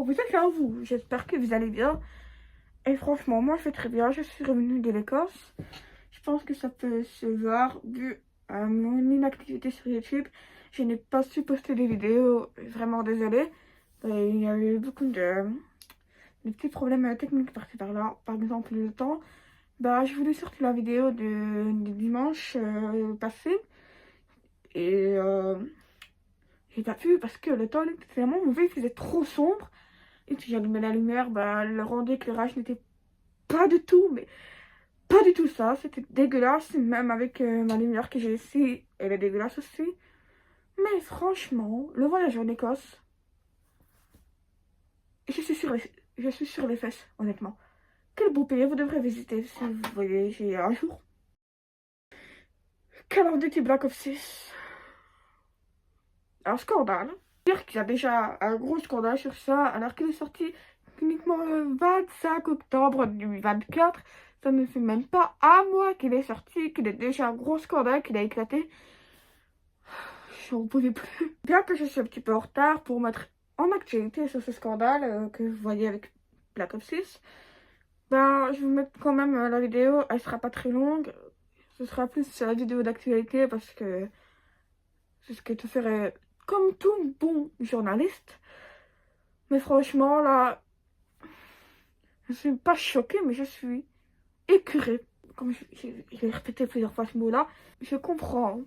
comment vous êtes là, vous? J'espère que vous allez bien. Et franchement, moi, je vais très bien. Je suis revenue de l'Écosse. Je pense que ça peut se voir vu mon inactivité sur YouTube. Je n'ai pas su poster des vidéos. Vraiment désolée. Il y a eu beaucoup de petits problèmes techniques par-ci par-là. Par exemple, le temps. Bah, je voulais sortir la vidéo de dimanche passé. Et j'ai pas pu parce que le temps était tellement mauvais. Il faisait trop sombre. Et puis j'allumais la lumière, bah, le rendu éclairage n'était pas du tout, mais pas du tout ça. C'était dégueulasse, même avec ma lumière que j'ai ici, elle est dégueulasse aussi. Mais franchement, le voyage en Écosse, je suis sur les fesses, honnêtement. Quel beau pays, vous devrez visiter si vous voyagez un jour. Call of Duty Black Ops 6. Un scandale. Dire qu'il y a déjà un gros scandale sur ça, alors qu'il est sorti uniquement le 25 octobre 2024. Ça ne fait même pas un mois qu'il est sorti, qu'il est déjà un gros scandale, qu'il a éclaté. Je n'en pouvais plus. Bien que je suis un petit peu en retard pour mettre en actualité sur ce scandale que vous voyez avec Black Ops 6, ben, je vais vous mettre quand même la vidéo. Elle sera pas très longue. Ce sera plus la vidéo d'actualité parce que c'est ce que tu ferais comme tout bon journaliste. Mais franchement, là, je suis pas choquée, mais je suis écurée. Comme j'ai répété plusieurs fois ce mot-là, je comprends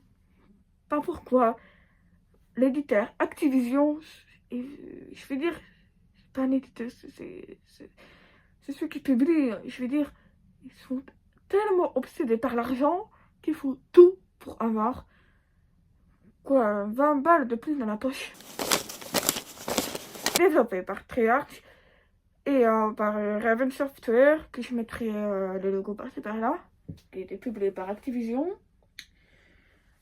pas pourquoi l'éditeur Activision, et je veux dire, c'est pas un éditeur, c'est ceux qui publient, je veux dire, ils sont tellement obsédés par l'argent qu'il faut tout pour avoir, quoi, 20 balles de plus dans la poche. Développé par Treyarch et par Raven Software, que je mettrai le logo par-ci par-là, qui a été publié par Activision.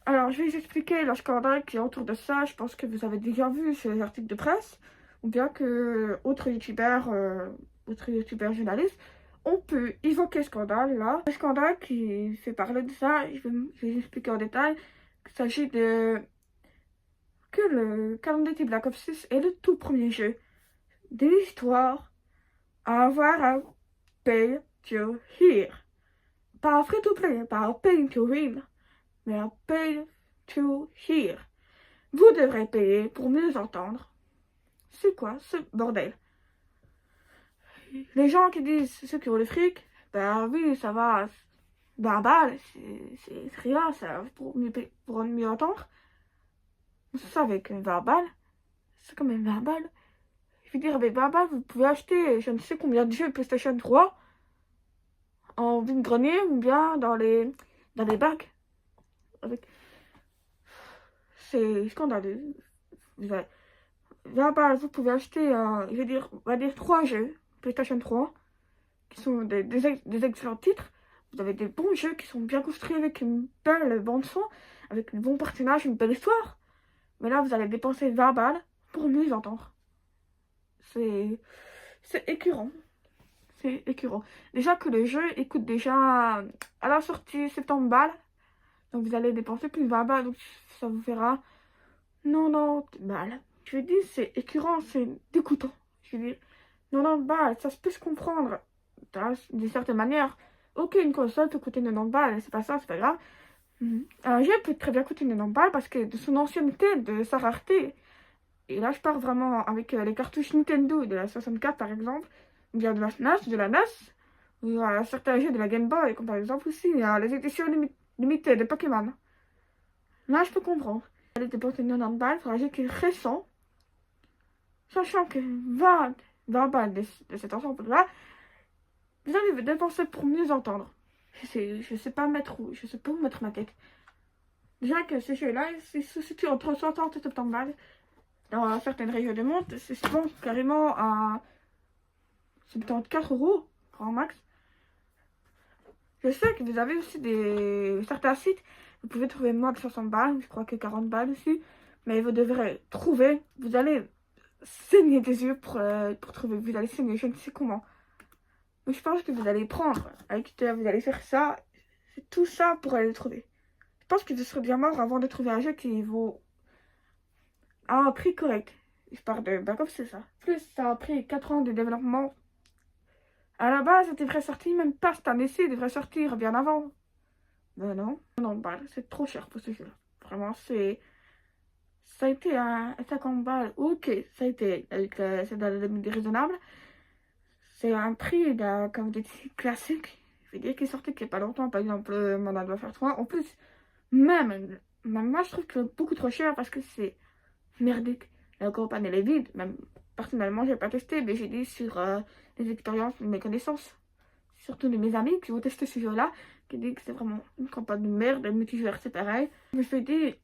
Alors, je vais vous expliquer le scandale qui est autour de ça. Je pense que vous avez déjà vu sur les articles de presse, ou bien que autres youtubeurs journalistes, on peut évoquer ce scandale là. Le scandale qui fait parler de ça, je vais vous expliquer en détail. Il s'agit de que le Call of Duty Black Ops 6 est le tout premier jeu de l'histoire à avoir un pay to hear. Pas un free to play, pas un pay to win, mais un pay to hear. Vous devrez payer pour mieux entendre. C'est quoi ce bordel? Les gens qui disent ceux qui ont le fric, ben oui, ça va, 20 balles, c'est rien, ça, pour mieux entendre. Vous savez que 20 balles, c'est quand même 20 balles. Je veux dire, avec 20 balles, vous pouvez acheter je ne sais combien de jeux PlayStation 3 en vide-grenier ou bien dans les bacs. C'est scandaleux. 20 balles, vous pouvez acheter, je veux dire, on va dire 3 jeux PlayStation 3 qui sont des excellents titres. Vous avez des bons jeux qui sont bien construits avec une belle bande-son, avec de bons personnages, une belle histoire. Mais là, vous allez dépenser 20 balles pour mieux entendre. C'est écœurant. C'est écœurant. Déjà que le jeu il coûte déjà à la sortie 70 balles. Donc vous allez dépenser plus de 20 balles. Donc ça vous fera 90 balles. Je veux dire, c'est écœurant, c'est dégoûtant. Je veux dire, 90 balles, ça se peut se comprendre d'une certaine manière. Ok, une console peut coûter 90 balles, c'est pas ça, c'est pas grave. Un jeu peut très bien coûter 90 balles parce que de son ancienneté, de sa rareté. Et là, je pars vraiment avec les cartouches Nintendo de la 64 par exemple, ou bien de la SNES, de la NES, ou certains jeux de la Game Boy, comme par exemple aussi les éditions limitées de Pokémon. Là, je peux comprendre. Elle était dépenser 90 balles pour un jeu qui est récent, sachant que 20 balles de cet ensemble-là, vous allez dépenser pour mieux entendre. Je sais pas je sais pas où mettre ma tête. Déjà que ce jeu-là, il se situe entre 60 et 70 balles. Dans certaines régions du monde, c'est souvent carrément à 74 euros, grand max. Je sais que vous avez aussi certains sites, vous pouvez trouver moins de 60 balles, je crois que 40 balles aussi. Mais vous devrez trouver, vous allez saigner des yeux pour trouver, vous allez saigner, je ne sais comment. Mais je pense que vous allez prendre, vous allez faire ça, c'est tout ça pour aller le trouver. Je pense que vous serez bien mort avant de trouver un jeu qui vaut à un prix correct. je parle de Black Ops, c'est ça. Plus, ça a pris 4 ans de développement. À la base, ça devrait sortir même pas cette année-ci, il devrait sortir bien avant. Mais non, non, bah, c'est trop cher pour ce jeu. Vraiment, ça a été un 50 balles. Ok, ça a été, c'est dans le limite raisonnable. C'est un prix d'un, comme des titres classiques. Je veux dire qu'il est sorti il n'y a pas longtemps, par exemple, Modern Warfare 3. En plus, même moi, je trouve que c'est beaucoup trop cher parce que c'est merdique. La campagne, elle est vide. Même personnellement, j'ai pas testé, mais j'ai dit sur les expériences, mes connaissances, surtout de mes amis qui ont testé ce jeu-là, qui disent que c'est vraiment une campagne de merde, le multijoueur c'est pareil. Je me suis dit,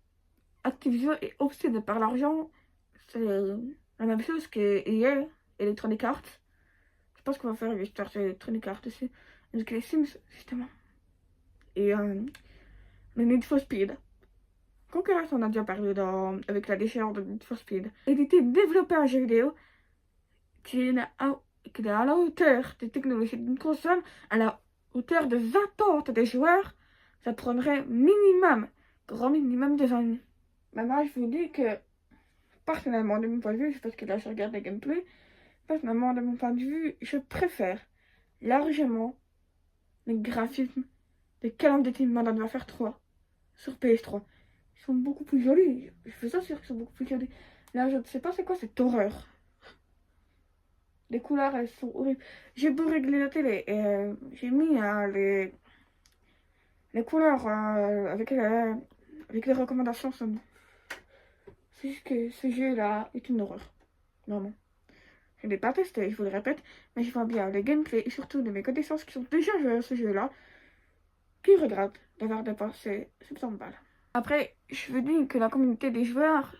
Activision est obsédé par l'argent. C'est la même chose que EA, Electronic Arts. Je pense qu'on va faire une histoire sur Electronic Arts aussi. Avec les Sims, justement. Et le Need for Speed. Concurrence, on a déjà parlé avec la déchéance de Need for Speed. Il était développé un jeu vidéo qui est à la hauteur des technologies d'une console, à la hauteur des attentes des joueurs. Ça prendrait minimum, grand minimum 2 ans. Mais moi, je vous dis que, personnellement, de mon point de vue, parce que là, je regarde les gameplays, personnellement, de mon point de vue, je préfère largement les graphismes de Call of Duty Modern Warfare 3 sur PS3. Ils sont beaucoup plus jolis. Je suis sûr qu'ils sont beaucoup plus jolis. Là, je ne sais pas c'est quoi cette horreur. Les couleurs, elles sont horribles. J'ai beau régler la télé et j'ai mis les couleurs avec les recommandations. C'est juste que ce jeu-là est une horreur. Vraiment. Je ne l'ai pas testé, je vous le répète, mais je vois bien les gameplays et surtout de mes connaissances qui sont déjà jouées à ce jeu-là, qui regrettent d'avoir dépensé 70 balles. Après, je veux dire que la communauté des joueurs,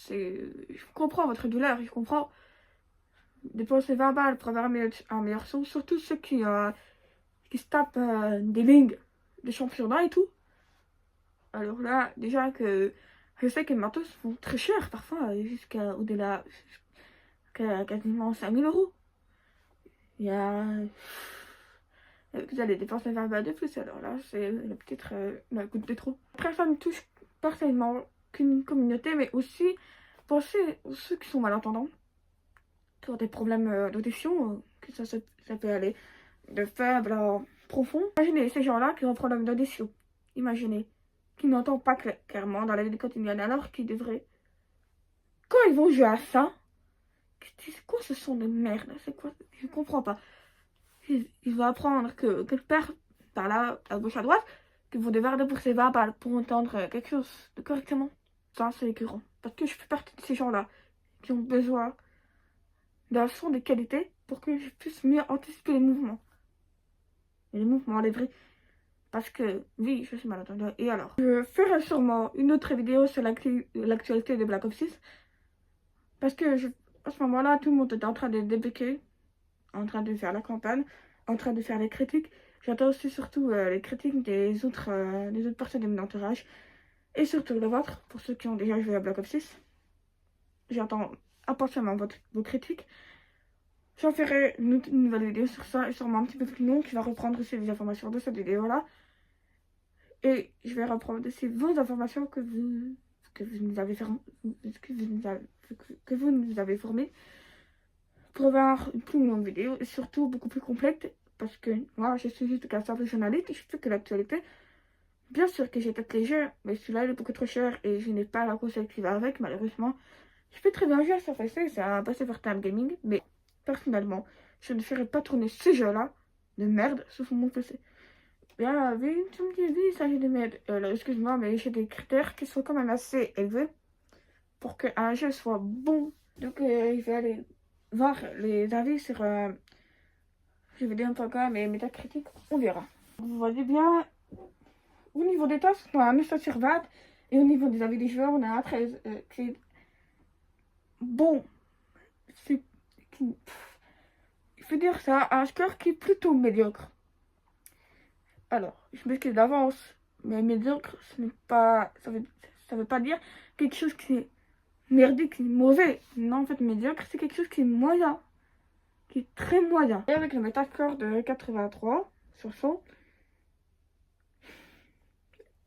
je comprends votre douleur, je comprends dépenser 20 balles pour avoir un meilleur son, surtout ceux qui se tapent des ligues de championnat et tout. Alors là, déjà que je sais que les matos sont très chers parfois, jusqu'à au-delà, quasiment 5000 €. Il y a... Vous allez dépenser 20 balles de plus, alors là, c'est peut-être la goutte de trop. Après, ça me touche personnellement qu'une communauté, mais aussi penser aux ceux qui sont malentendants, qui ont des problèmes d'audition, que ça peut aller de faible à profond. Imaginez ces gens-là qui ont un problème d'audition. Imaginez, qui n'entendent pas clairement dans la vie quotidienne, alors qu'ils devraient... Quand ils vont jouer à ça, c'est quoi ce son de merde? C'est quoi? Je comprends pas. Ils vont apprendre que quelque part, par là, à gauche, à droite, qu'ils vont devoir débourser 20 balles pour entendre quelque chose de correctement. Ça, c'est écœurant. Parce que je fais partie de ces gens-là qui ont besoin d'un son de qualité pour que je puisse mieux anticiper les mouvements. Et les mouvements, les vrais. Parce que, oui, je suis malentendue. Et alors? Je ferai sûrement une autre vidéo sur l'actualité de Black Ops 6. Parce que, à ce moment-là, tout le monde était en train de débloquer, en train de faire la campagne, en train de faire les critiques. J'attends aussi surtout les critiques des autres personnes de mon entourage. Et surtout le vôtre, pour ceux qui ont déjà joué à Black Ops 6. J'attends impatiemment vos critiques. J'en ferai une nouvelle vidéo sur ça, et sûrement un petit peu plus long, qui va reprendre aussi les informations de cette vidéo-là. Et je vais reprendre aussi vos informations que vous nous avez formées pour avoir une plus longue vidéo et surtout beaucoup plus complète, parce que moi je suis juste qu'un simple journaliste et je fais que l'actualité. Bien sûr que j'ai peut-être les jeux, mais celui-là il est beaucoup trop cher et je n'ai pas la console qui va avec, malheureusement. Je peux très bien jouer sur PC, c'est un PC portable gaming, mais personnellement je ne ferai pas tourner ce jeu-là de merde sur mon PC. Bien, oui, tu me dis, oui, il s'agit de merde. Alors, excuse-moi, mais j'ai des critères qui sont quand même assez élevés pour qu'un jeu soit bon. Donc, je vais aller voir les avis sur jeuxvideo.com et Metacritic, on verra. Vous voyez bien, au niveau des tests, on a un 9 sur 20 et au niveau des avis des joueurs, on a un 13. Qui bon, il faut dire ça, un score qui est plutôt médiocre. Alors, je m'excuse d'avance, mais médiocre, ça veut pas dire quelque chose qui est merdique, qui est mauvais. Non, en fait, médiocre, c'est quelque chose qui est moyen, qui est très moyen. Et avec le Metascore de 83 sur 100,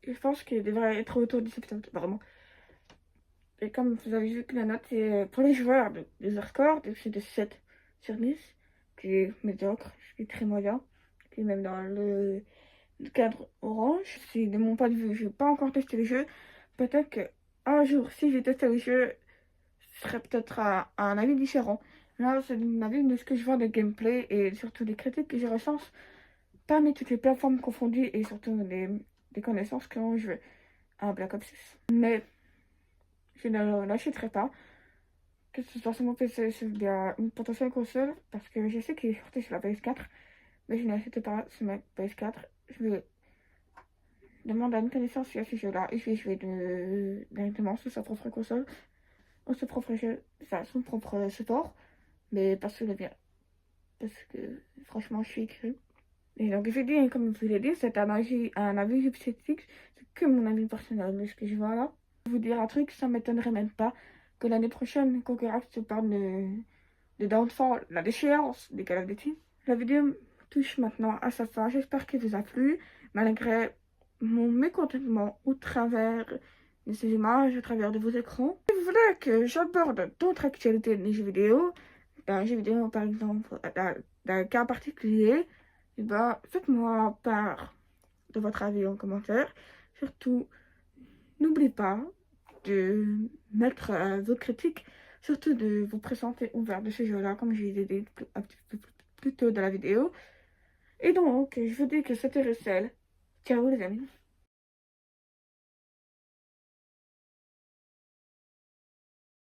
je pense qu'il devrait être autour de 70, vraiment. Et comme vous avez vu que la note est pour les joueurs de leur score, donc c'est de 7 sur 10, qui est médiocre, ce qui est très moyen, qui est même dans le cadre orange. Si de mon point de vue, je n'ai pas encore testé le jeu, peut-être qu'un jour, si j'ai testé le jeu, ce serait peut-être un avis différent. Là, c'est mon avis de ce que je vois de gameplay et surtout des critiques que je recense parmi toutes les plateformes confondues et surtout des connaissances que l'on joue à Black Ops 6. Mais je ne l'achèterai pas, que ce soit sur mon PC ou bien une potentielle console, parce que je sais qu'il est sorti sur la PS4, mais je n'achète pas sur ma PS4. Je vais demander à une connaissance sur ce jeu-là et je vais jouer directement sur sa propre console, ou son propre jeu, enfin son propre support, mais pas sur le mien, parce que franchement je suis écrit. Et donc je dis, comme je vous l'ai dit, c'est un avis hypothétique, c'est que mon avis personnel, mais ce que je vois là. Vous dire un truc, ça m'étonnerait même pas que l'année prochaine, Conqueror se parle de Downfall, la déchéance des Call of Duty. La vidéo touche maintenant à sa fin. J'espère qu'elle vous a plu, malgré mon mécontentement au travers de ces images, au travers de vos écrans. Si vous voulez que j'aborde d'autres actualités des jeux vidéo, d'un jeu vidéo par exemple, d'un cas particulier, eh ben, faites-moi part de votre avis en commentaire. Surtout, n'oubliez pas de mettre vos critiques, surtout de vous présenter ouvert de ce jeu-là, comme je l'ai dit un petit peu plus tôt dans la vidéo. Et donc, je vous dis que c'était Russell. Ciao les amis.